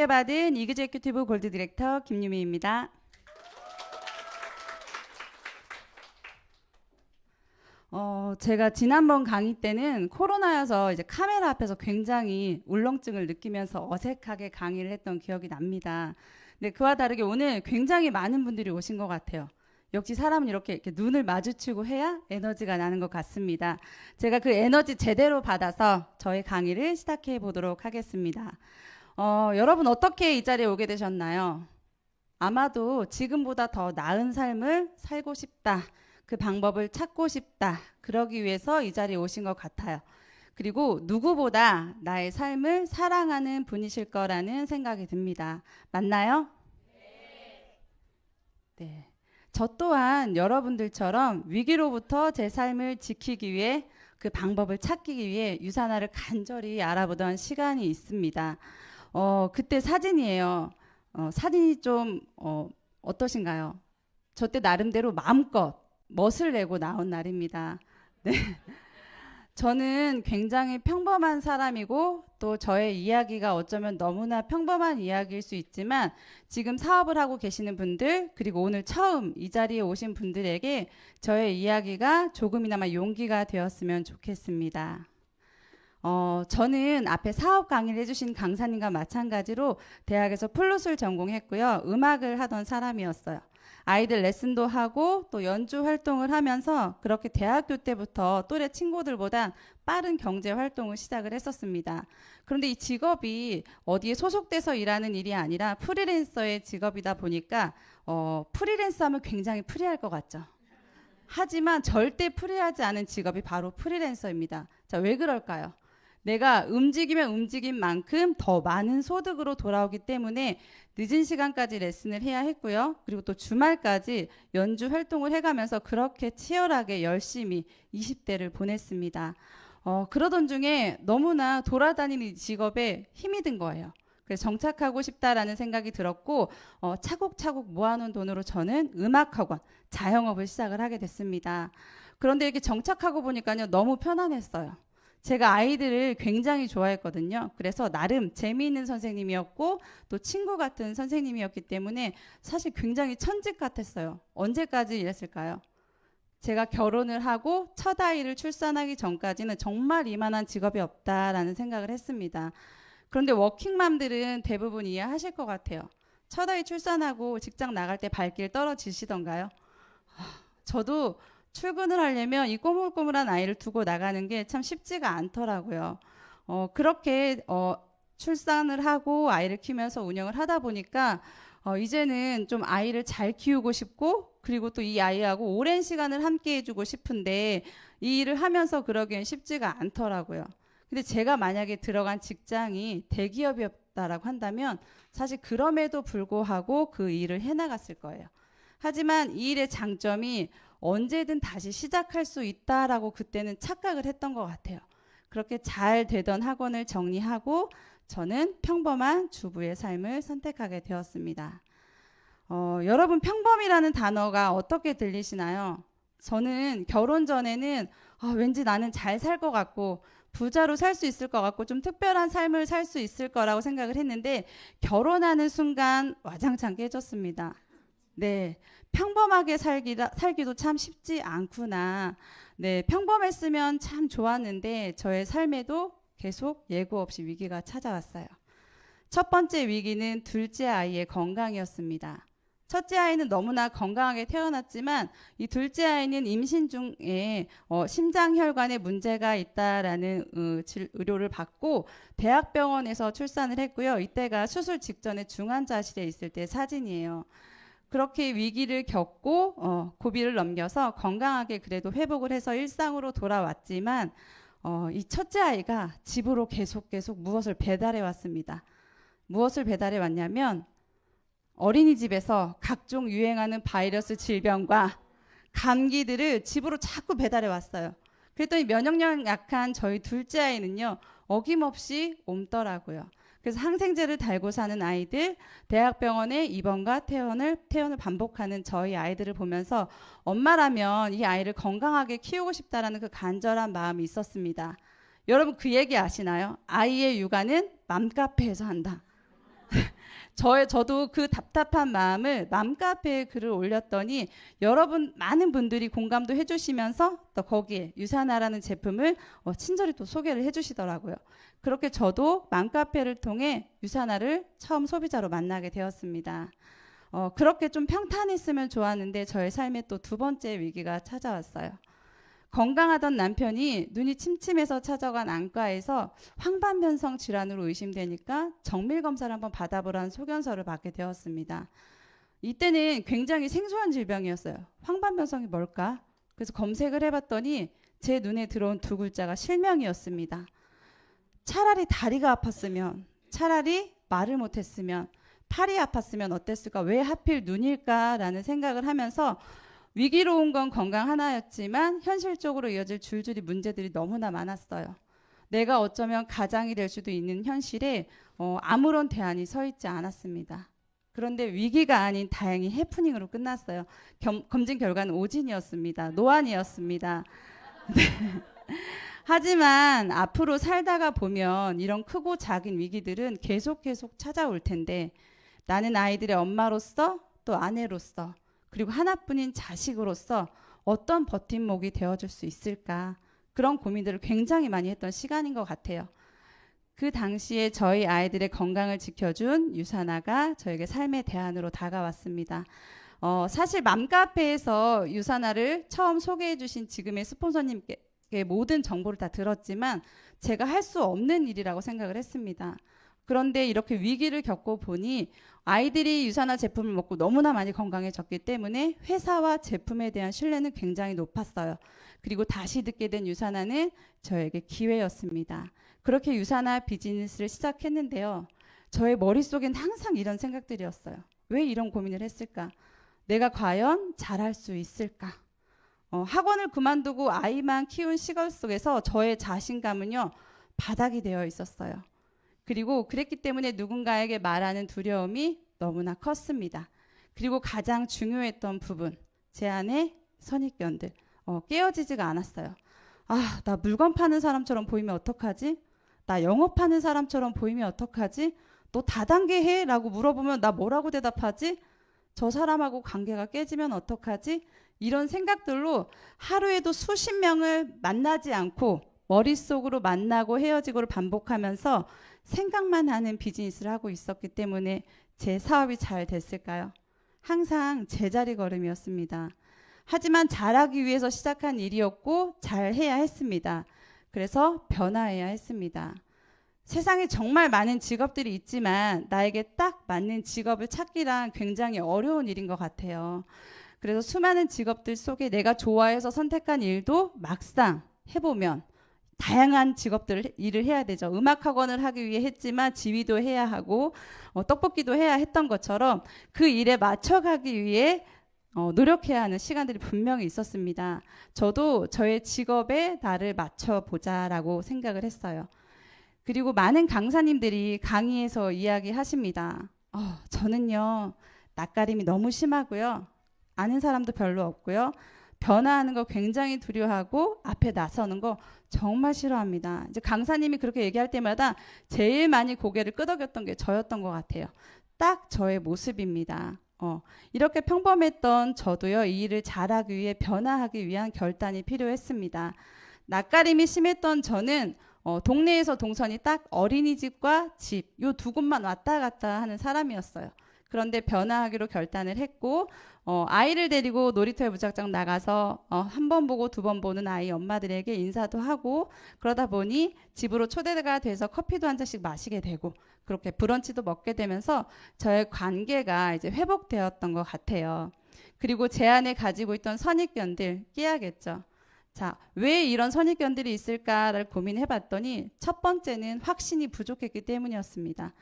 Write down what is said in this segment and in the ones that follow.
초대받은 이그제큐티브 골드 디렉터 김유미입니다. 제가 지난번 강의 때는 코로나여서 이제 카메라 앞에서 굉장히 울렁증을 느끼면서 어색하게 강의를 했던 기억이 납니다. 근데 그와 다르게 오늘 굉장히 많은 분들이 오신 것 같아요. 역시 사람은 이렇게 눈을 마주치고 해야 에너지가 나는 것 같습니다. 제가 그 에너지 제대로 받아서 저의 강의를 시작해 보도록 하겠습니다. 여러분 어떻게 이 자리에 오게 되셨나요? 아마도 지금보다 더 나은 삶을 살고 싶다. 그 방법을 찾고 싶다. 그러기 위해서 이 자리에 오신 것 같아요. 그리고 누구보다 나의 삶을 사랑하는 분이실 거라는 생각이 듭니다. 맞나요? 네. 저 또한 여러분들처럼 위기로부터 제 삶을 지키기 위해 그 방법을 찾기 위해 유산화를 간절히 알아보던 시간이 있습니다. 그때 사진이에요. 사진이 좀 어떠신가요? 저 때 나름대로 마음껏 멋을 내고 나온 날입니다. 네. 저는 굉장히 평범한 사람이고 또 저의 이야기가 어쩌면 너무나 평범한 이야기일 수 있지만 지금 사업을 하고 계시는 분들 그리고 오늘 처음 이 자리에 오신 분들에게 저의 이야기가 조금이나마 용기가 되었으면 좋겠습니다. 저는 앞에 사업 강의를 해주신 강사님과 마찬가지로 대학에서 플룻을 전공했고요. 음악을 하던 사람이었어요. 아이들 레슨도 하고 또 연주 활동을 하면서 그렇게 대학교 때부터 또래 친구들보다 빠른 경제 활동을 시작을 했었습니다. 그런데 이 직업이 어디에 소속돼서 일하는 일이 아니라 프리랜서의 직업이다 보니까 프리랜서 하면 굉장히 프리할 것 같죠. 하지만 절대 프리하지 않은 직업이 바로 프리랜서입니다. 자, 왜 그럴까요? 내가 움직이면 움직인 만큼 더 많은 소득으로 돌아오기 때문에 늦은 시간까지 레슨을 해야 했고요. 그리고 또 주말까지 연주 활동을 해가면서 그렇게 치열하게 열심히 20대를 보냈습니다. 그러던 중에 너무나 돌아다니는 직업에 힘이 든 거예요. 그래서 정착하고 싶다라는 생각이 들었고 차곡차곡 모아놓은 돈으로 저는 음악학원, 자영업을 시작을 하게 됐습니다. 그런데 이렇게 정착하고 보니까요. 너무 편안했어요. 제가 아이들을 굉장히 좋아했거든요. 그래서 나름 재미있는 선생님이었고 또 친구 같은 선생님이었기 때문에 사실 굉장히 천직 같았어요. 언제까지 이랬을까요? 제가 결혼을 하고 첫 아이를 출산하기 전까지는 정말 이만한 직업이 없다라는 생각을 했습니다. 그런데 워킹맘들은 대부분 이해하실 것 같아요. 첫 아이 출산하고 직장 나갈 때 발길 떨어지시던가요? 저도 출근을 하려면 이 꼬물꼬물한 아이를 두고 나가는 게 참 쉽지가 않더라고요. 그렇게 출산을 하고 아이를 키우면서 운영을 하다 보니까 이제는 좀 아이를 잘 키우고 싶고 그리고 또 이 아이하고 오랜 시간을 함께 해주고 싶은데 이 일을 하면서 그러기엔 쉽지가 않더라고요. 근데 제가 만약에 들어간 직장이 대기업이었다라고 한다면 사실 그럼에도 불구하고 그 일을 해나갔을 거예요. 하지만 이 일의 장점이 언제든 다시 시작할 수 있다라고 그때는 착각을 했던 것 같아요. 그렇게 잘 되던 학원을 정리하고 저는 평범한 주부의 삶을 선택하게 되었습니다. 여러분 평범이라는 단어가 어떻게 들리시나요? 저는 결혼 전에는 왠지 나는 잘 살 것 같고 부자로 살 수 있을 것 같고 좀 특별한 삶을 살 수 있을 거라고 생각을 했는데 결혼하는 순간 와장창 깨졌습니다. 네, 평범하게 살기도 참 쉽지 않구나. 네, 평범했으면 참 좋았는데 저의 삶에도 계속 예고 없이 위기가 찾아왔어요. 첫 번째 위기는 둘째 아이의 건강이었습니다. 첫째 아이는 너무나 건강하게 태어났지만 이 둘째 아이는 임신 중에 심장혈관에 문제가 있다라는 의료를 받고 대학병원에서 출산을 했고요. 이때가 수술 직전에 중환자실에 있을 때 사진이에요. 그렇게 위기를 겪고 고비를 넘겨서 건강하게 그래도 회복을 해서 일상으로 돌아왔지만 이 첫째 아이가 집으로 계속 무엇을 배달해 왔습니다. 무엇을 배달해 왔냐면 어린이집에서 각종 유행하는 바이러스 질병과 감기들을 집으로 자꾸 배달해 왔어요. 그랬더니 면역력 약한 저희 둘째 아이는요 어김없이 옮더라고요. 그래서 항생제를 달고 사는 아이들, 대학병원에 입원과 퇴원을 반복하는 저희 아이들을 보면서 엄마라면 이 아이를 건강하게 키우고 싶다라는 그 간절한 마음이 있었습니다. 여러분 그 얘기 아시나요? 아이의 육아는 맘카페에서 한다. 저도 그 답답한 마음을 맘카페에 글을 올렸더니 많은 분들이 공감도 해주시면서 또 거기에 유사나라는 제품을 친절히 또 소개를 해주시더라고요. 그렇게 저도 맘카페를 통해 유사나를 처음 소비자로 만나게 되었습니다. 그렇게 좀 평탄했으면 좋았는데 저의 삶에 또 두 번째 위기가 찾아왔어요. 건강하던 남편이 눈이 침침해서 찾아간 안과에서 황반변성 질환으로 의심되니까 정밀 검사를 한번 받아보라는 소견서를 받게 되었습니다. 이때는 굉장히 생소한 질병이었어요. 황반변성이 뭘까? 그래서 검색을 해봤더니 제 눈에 들어온 두 글자가 실명이었습니다. 차라리 다리가 아팠으면, 차라리 말을 못했으면, 팔이 아팠으면 어땠을까? 왜 하필 눈일까라는 생각을 하면서 위기로운 건 건강 하나였지만 현실적으로 이어질 줄줄이 문제들이 너무나 많았어요. 내가 어쩌면 가장이 될 수도 있는 현실에 아무런 대안이 서 있지 않았습니다. 그런데 위기가 아닌 다행히 해프닝으로 끝났어요. 검진 결과는 오진이었습니다. 노안이었습니다. 네. 하지만 앞으로 살다가 보면 이런 크고 작은 위기들은 계속 찾아올 텐데 나는 아이들의 엄마로서 또 아내로서 그리고 하나뿐인 자식으로서 어떤 버팀목이 되어줄 수 있을까? 그런 고민들을 굉장히 많이 했던 시간인 것 같아요. 그 당시에 저희 아이들의 건강을 지켜준 유사나가 저에게 삶의 대안으로 다가왔습니다. 사실 맘카페에서 유사나를 처음 소개해 주신 지금의 스폰서님께 모든 정보를 다 들었지만 제가 할 수 없는 일이라고 생각을 했습니다. 그런데 이렇게 위기를 겪고 보니 아이들이 유사나 제품을 먹고 너무나 많이 건강해졌기 때문에 회사와 제품에 대한 신뢰는 굉장히 높았어요. 그리고 다시 듣게 된 유사나는 저에게 기회였습니다. 그렇게 유사나 비즈니스를 시작했는데요. 저의 머릿속엔 항상 이런 생각들이었어요. 왜 이런 고민을 했을까? 내가 과연 잘할 수 있을까? 학원을 그만두고 아이만 키운 시골 속에서 저의 자신감은요, 바닥이 되어 있었어요. 그리고 그랬기 때문에 누군가에게 말하는 두려움이 너무나 컸습니다. 그리고 가장 중요했던 부분, 제 안에 선입견들, 깨어지지가 않았어요. 아, 나 물건 파는 사람처럼 보이면 어떡하지? 나 영업하는 사람처럼 보이면 어떡하지? 너 다단계 해? 라고 물어보면 나 뭐라고 대답하지? 저 사람하고 관계가 깨지면 어떡하지? 이런 생각들로 하루에도 수십 명을 만나지 않고 머릿속으로 만나고 헤어지고를 반복하면서 생각만 하는 비즈니스를 하고 있었기 때문에 제 사업이 잘 됐을까요? 항상 제자리 걸음이었습니다. 하지만 잘하기 위해서 시작한 일이었고 잘해야 했습니다. 그래서 변화해야 했습니다. 세상에 정말 많은 직업들이 있지만 나에게 딱 맞는 직업을 찾기란 굉장히 어려운 일인 것 같아요. 그래서 수많은 직업들 속에 내가 좋아해서 선택한 일도 막상 해보면 다양한 일을 해야 되죠. 음악학원을 하기 위해 했지만 지휘도 해야 하고 떡볶이도 해야 했던 것처럼 그 일에 맞춰가기 위해 노력해야 하는 시간들이 분명히 있었습니다. 저도 저의 직업에 나를 맞춰보자라고 생각을 했어요. 그리고 많은 강사님들이 강의에서 이야기하십니다. 저는요, 낯가림이 너무 심하고요. 아는 사람도 별로 없고요. 변화하는 거 굉장히 두려워하고 앞에 나서는 거 정말 싫어합니다. 이제 강사님이 그렇게 얘기할 때마다 제일 많이 고개를 끄덕였던 게 저였던 것 같아요. 딱 저의 모습입니다. 이렇게 평범했던 저도요, 이 일을 잘하기 위해 변화하기 위한 결단이 필요했습니다. 낯가림이 심했던 저는 동네에서 동선이 딱 어린이집과 집, 요 두 곳만 왔다 갔다 하는 사람이었어요. 그런데 변화하기로 결단을 했고 아이를 데리고 놀이터에 무작정 나가서 한 번 보고 두 번 보는 아이 엄마들에게 인사도 하고 그러다 보니 집으로 초대가 돼서 커피도 한 잔씩 마시게 되고 그렇게 브런치도 먹게 되면서 저의 관계가 이제 회복되었던 것 같아요. 그리고 제 안에 가지고 있던 선입견들 깨야겠죠. 자, 왜 이런 선입견들이 있을까를 고민해봤더니 첫 번째는 확신이 부족했기 때문이었습니다.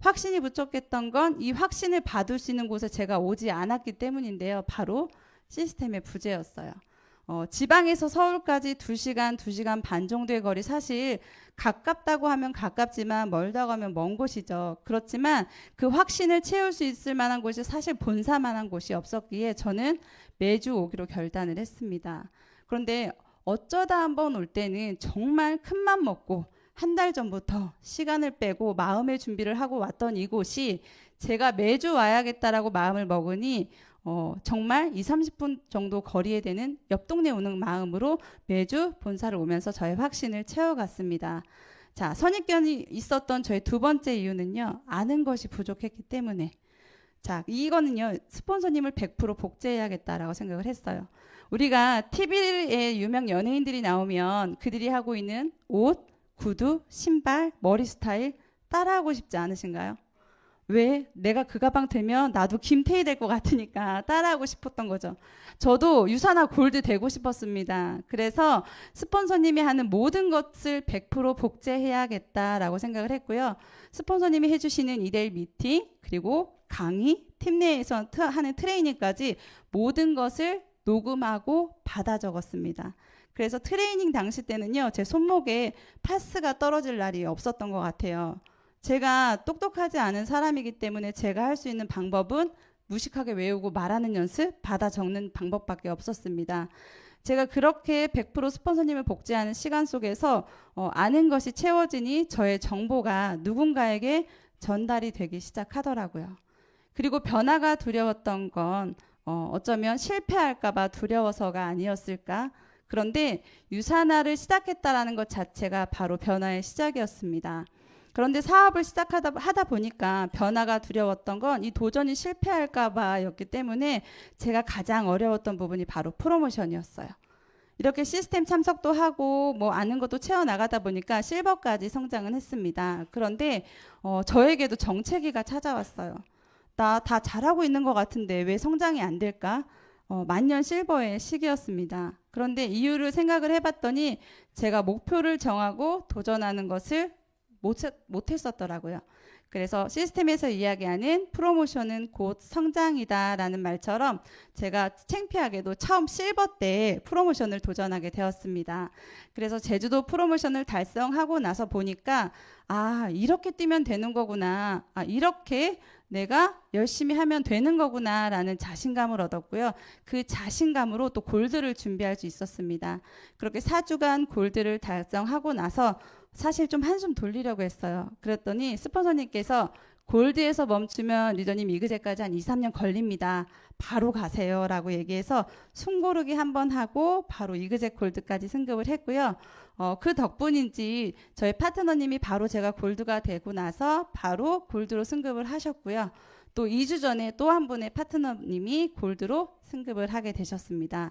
확신이 부족했던 건 이 확신을 받을 수 있는 곳에 제가 오지 않았기 때문인데요. 바로 시스템의 부재였어요. 지방에서 서울까지 2시간, 2시간 반 정도의 거리 사실 가깝다고 하면 가깝지만 멀다고 하면 먼 곳이죠. 그렇지만 그 확신을 채울 수 있을 만한 곳이 사실 본사만한 곳이 없었기에 저는 매주 오기로 결단을 했습니다. 그런데 어쩌다 한번 올 때는 정말 큰맘 먹고 한 달 전부터 시간을 빼고 마음의 준비를 하고 왔던 이곳이 제가 매주 와야겠다라고 마음을 먹으니 정말 2, 30분 정도 거리에 되는 옆 동네 오는 마음으로 매주 본사를 오면서 저의 확신을 채워갔습니다. 자, 선입견이 있었던 저의 두 번째 이유는요. 아는 것이 부족했기 때문에. 자, 이거는요. 스폰서님을 100% 복제해야겠다라고 생각을 했어요. 우리가 TV에 유명 연예인들이 나오면 그들이 하고 있는 옷, 구두, 신발, 머리 스타일 따라하고 싶지 않으신가요? 왜? 내가 그 가방 들면 나도 김태희 될 것 같으니까 따라하고 싶었던 거죠. 저도 유사나 골드 되고 싶었습니다. 그래서 스폰서님이 하는 모든 것을 100% 복제해야겠다라고 생각을 했고요. 스폰서님이 해주시는 2대1 미팅, 그리고 강의, 팀 내에서 하는 트레이닝까지 모든 것을 녹음하고 받아 적었습니다. 그래서 트레이닝 당시 때는요, 제 손목에 파스가 떨어질 날이 없었던 것 같아요. 제가 똑똑하지 않은 사람이기 때문에 제가 할 수 있는 방법은 무식하게 외우고 말하는 연습, 받아 적는 방법밖에 없었습니다. 제가 그렇게 100% 스폰서님을 복제하는 시간 속에서 아는 것이 채워지니 저의 정보가 누군가에게 전달이 되기 시작하더라고요. 그리고 변화가 두려웠던 건 어쩌면 실패할까봐 두려워서가 아니었을까? 그런데 유산화를 시작했다라는 것 자체가 바로 변화의 시작이었습니다. 그런데 사업을 하다 보니까 변화가 두려웠던 건 이 도전이 실패할까봐였기 때문에 제가 가장 어려웠던 부분이 바로 프로모션이었어요. 이렇게 시스템 참석도 하고 뭐 아는 것도 채워나가다 보니까 실버까지 성장은 했습니다. 그런데 저에게도 정체기가 찾아왔어요. 나 다 잘하고 있는 것 같은데 왜 성장이 안 될까? 만년 실버의 시기였습니다. 그런데 이유를 생각을 해봤더니 제가 목표를 정하고 도전하는 것을 못했었더라고요. 그래서 시스템에서 이야기하는 프로모션은 곧 성장이다라는 말처럼 제가 창피하게도 처음 실버 때 프로모션을 도전하게 되었습니다. 그래서 제주도 프로모션을 달성하고 나서 보니까 이렇게 뛰면 되는 거구나. 이렇게 내가 열심히 하면 되는 거구나 라는 자신감을 얻었고요. 그 자신감으로 또 골드를 준비할 수 있었습니다. 그렇게 4주간 골드를 달성하고 나서 사실 좀 한숨 돌리려고 했어요. 그랬더니 스폰서님께서 골드에서 멈추면 리더님 이그제까지 한 2, 3년 걸립니다. 바로 가세요 라고 얘기해서 숨고르기 한번 하고 바로 이그제 골드까지 승급을 했고요. 그 덕분인지 저희 파트너님이 바로 제가 골드가 되고 나서 바로 골드로 승급을 하셨고요. 또 2주 전에 또 한 분의 파트너님이 골드로 승급을 하게 되셨습니다.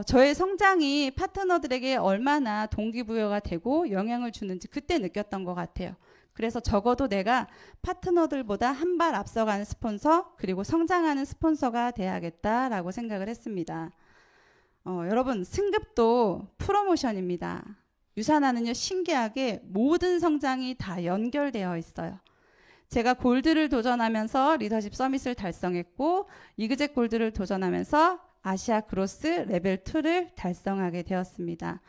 저의 성장이 파트너들에게 얼마나 동기부여가 되고 영향을 주는지 그때 느꼈던 것 같아요. 그래서 적어도 내가 파트너들보다 한 발 앞서가는 스폰서, 그리고 성장하는 스폰서가 돼야겠다라고 생각을 했습니다. 여러분, 승급도 프로모션입니다. 유산화는요, 신기하게 모든 성장이 다 연결되어 있어요. 제가 골드를 도전하면서 리더십 서밋을 달성했고, 이그제 골드를 도전하면서 아시아 그로스 레벨 2를 달성하게 되었습니다.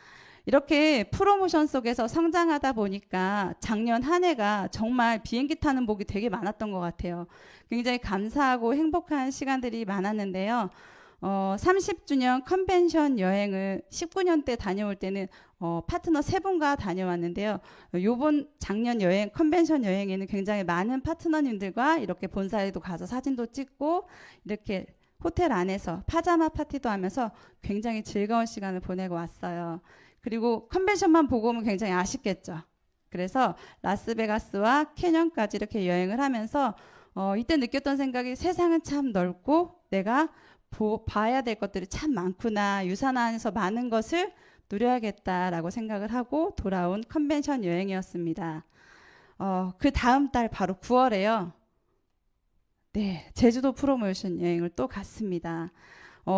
이렇게 프로모션 속에서 성장하다 보니까 작년 한 해가 정말 비행기 타는 복이 되게 많았던 것 같아요. 굉장히 감사하고 행복한 시간들이 많았는데요. 30주년 컨벤션 여행을 19년 때 다녀올 때는 파트너 3분과 다녀왔는데요. 요번 작년 여행, 컨벤션 여행에는 굉장히 많은 파트너님들과 이렇게 본사에도 가서 사진도 찍고 이렇게 호텔 안에서 파자마 파티도 하면서 굉장히 즐거운 시간을 보내고 왔어요. 그리고 컨벤션만 보고 오면 굉장히 아쉽겠죠. 그래서 라스베가스와 캐년까지 이렇게 여행을 하면서 이때 느꼈던 생각이 세상은 참 넓고 내가 봐야 될 것들이 참 많구나. 유산화 안에서 많은 것을 누려야겠다라고 생각을 하고 돌아온 컨벤션 여행이었습니다. 그 다음 달 바로 9월에요. 네, 제주도 프로모션 여행을 또 갔습니다.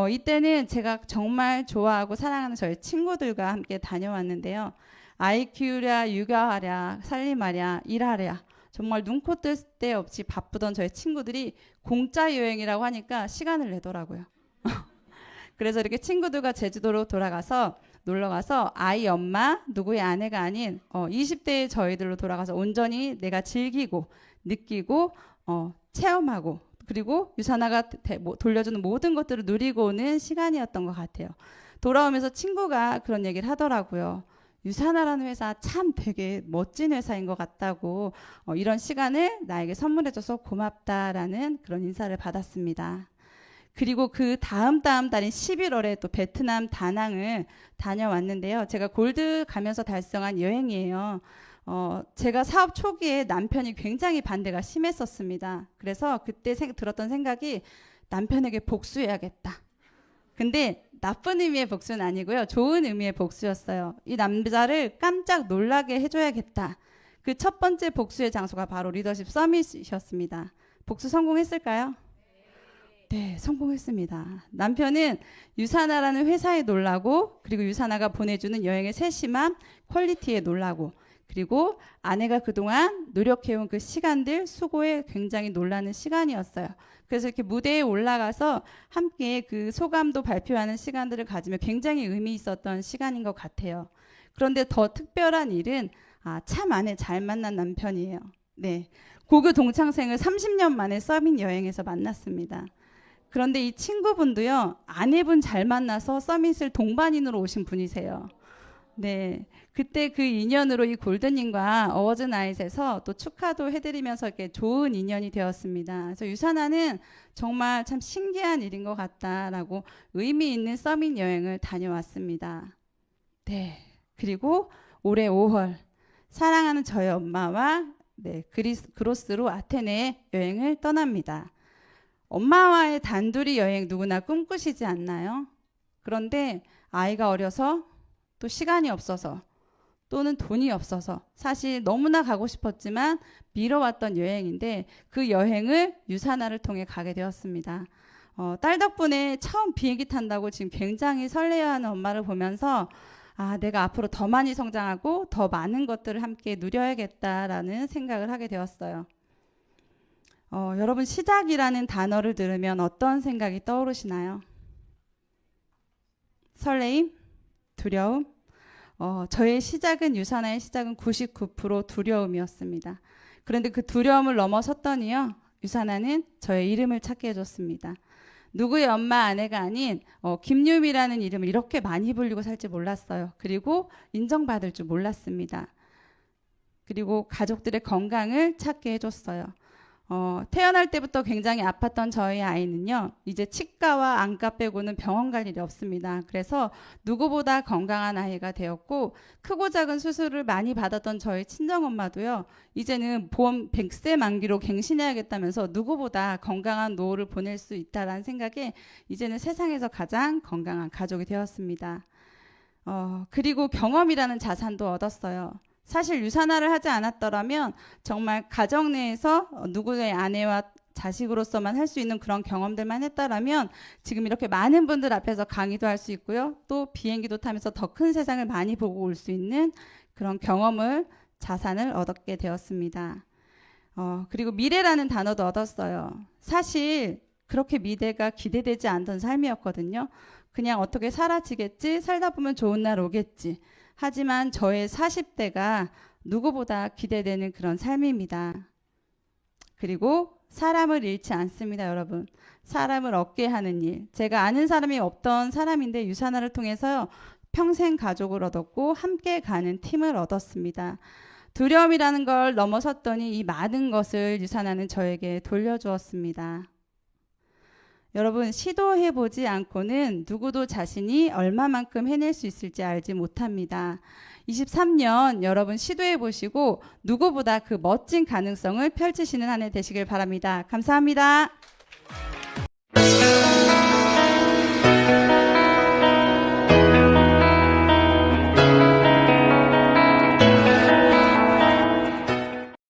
이때는 제가 정말 좋아하고 사랑하는 저희 친구들과 함께 다녀왔는데요. 아이 키우랴, 육아하랴, 살림하랴, 일하랴 정말 눈코 뜰 데 없이 바쁘던 저희 친구들이 공짜 여행이라고 하니까 시간을 내더라고요. 그래서 이렇게 친구들과 제주도로 돌아가서 놀러가서 아이 엄마, 누구의 아내가 아닌 20대의 저희들로 돌아가서 온전히 내가 즐기고 느끼고 체험하고 그리고 유산화가 돌려주는 모든 것들을 누리고 오는 시간이었던 것 같아요. 돌아오면서 친구가 그런 얘기를 하더라고요. 유산하라는 회사 참 되게 멋진 회사인 것 같다고 이런 시간을 나에게 선물해줘서 고맙다라는 그런 인사를 받았습니다. 그리고 그 다음 달인 11월에 또 베트남 다낭을 다녀왔는데요. 제가 골드 가면서 달성한 여행이에요. 제가 사업 초기에 남편이 굉장히 반대가 심했었습니다. 그래서 그때 들었던 생각이 남편에게 복수해야겠다. 근데 나쁜 의미의 복수는 아니고요. 좋은 의미의 복수였어요. 이 남자를 깜짝 놀라게 해줘야겠다. 그 첫 번째 복수의 장소가 바로 리더십 서밋이었습니다. 복수 성공했을까요? 네, 성공했습니다. 남편은 유산하라는 회사에 놀라고, 그리고 유산하가 보내주는 여행의 세심함, 퀄리티에 놀라고, 그리고 아내가 그동안 노력해온 그 시간들, 수고에 굉장히 놀라는 시간이었어요. 그래서 이렇게 무대에 올라가서 함께 그 소감도 발표하는 시간들을 가지며 굉장히 의미 있었던 시간인 것 같아요. 그런데 더 특별한 일은 참 아내 잘 만난 남편이에요. 네, 고교 동창생을 30년 만에 서밋 여행에서 만났습니다. 그런데 이 친구분도요, 아내분 잘 만나서 서밋을 동반인으로 오신 분이세요. 네, 그때 그 인연으로 이 골드님과 어워즈 나잇에서 또 축하도 해드리면서 이렇게 좋은 인연이 되었습니다. 그래서 유산하는 정말 참 신기한 일인 것 같다라고 의미 있는 서밋 여행을 다녀왔습니다. 네, 그리고 올해 5월 사랑하는 저의 엄마와 그로스로 아테네 여행을 떠납니다. 엄마와의 단둘이 여행 누구나 꿈꾸시지 않나요? 그런데 아이가 어려서 또 시간이 없어서 또는 돈이 없어서 사실 너무나 가고 싶었지만 미뤄왔던 여행인데 그 여행을 유산하를 통해 가게 되었습니다. 딸 덕분에 처음 비행기 탄다고 지금 굉장히 설레어하는 엄마를 보면서 내가 앞으로 더 많이 성장하고 더 많은 것들을 함께 누려야겠다라는 생각을 하게 되었어요. 여러분 시작이라는 단어를 들으면 어떤 생각이 떠오르시나요? 설레임? 두려움? 저의 시작은 유산하의 시작은 99% 두려움이었습니다. 그런데 그 두려움을 넘어섰더니요. 유산하는 저의 이름을 찾게 해줬습니다. 누구의 엄마 아내가 아닌 김유미라는 이름을 이렇게 많이 불리고 살지 몰랐어요. 그리고 인정받을 줄 몰랐습니다. 그리고 가족들의 건강을 찾게 해줬어요. 태어날 때부터 굉장히 아팠던 저희 아이는요, 이제 치과와 안과 빼고는 병원 갈 일이 없습니다. 그래서 누구보다 건강한 아이가 되었고, 크고 작은 수술을 많이 받았던 저희 친정엄마도요, 이제는 보험 100세 만기로 갱신해야겠다면서 누구보다 건강한 노후를 보낼 수 있다라는 생각에 이제는 세상에서 가장 건강한 가족이 되었습니다. 그리고 경험이라는 자산도 얻었어요. 사실 유산화를 하지 않았더라면 정말 가정 내에서 누구의 아내와 자식으로서만 할 수 있는 그런 경험들만 했다라면 지금 이렇게 많은 분들 앞에서 강의도 할 수 있고요. 또 비행기도 타면서 더 큰 세상을 많이 보고 올 수 있는 그런 경험을, 자산을 얻게 되었습니다. 그리고 미래라는 단어도 얻었어요. 사실 그렇게 미래가 기대되지 않던 삶이었거든요. 그냥 어떻게 살아지겠지, 살다 보면 좋은 날 오겠지. 하지만 저의 40대가 누구보다 기대되는 그런 삶입니다. 그리고 사람을 잃지 않습니다, 여러분. 사람을 얻게 하는 일. 제가 아는 사람이 없던 사람인데 유산화를 통해서 평생 가족을 얻었고 함께 가는 팀을 얻었습니다. 두려움이라는 걸 넘어섰더니 이 많은 것을 유산화는 저에게 돌려주었습니다. 여러분, 시도해보지 않고는 누구도 자신이 얼마만큼 해낼 수 있을지 알지 못합니다. 23년 여러분 시도해보시고 누구보다 그 멋진 가능성을 펼치시는 한 해 되시길 바랍니다. 감사합니다.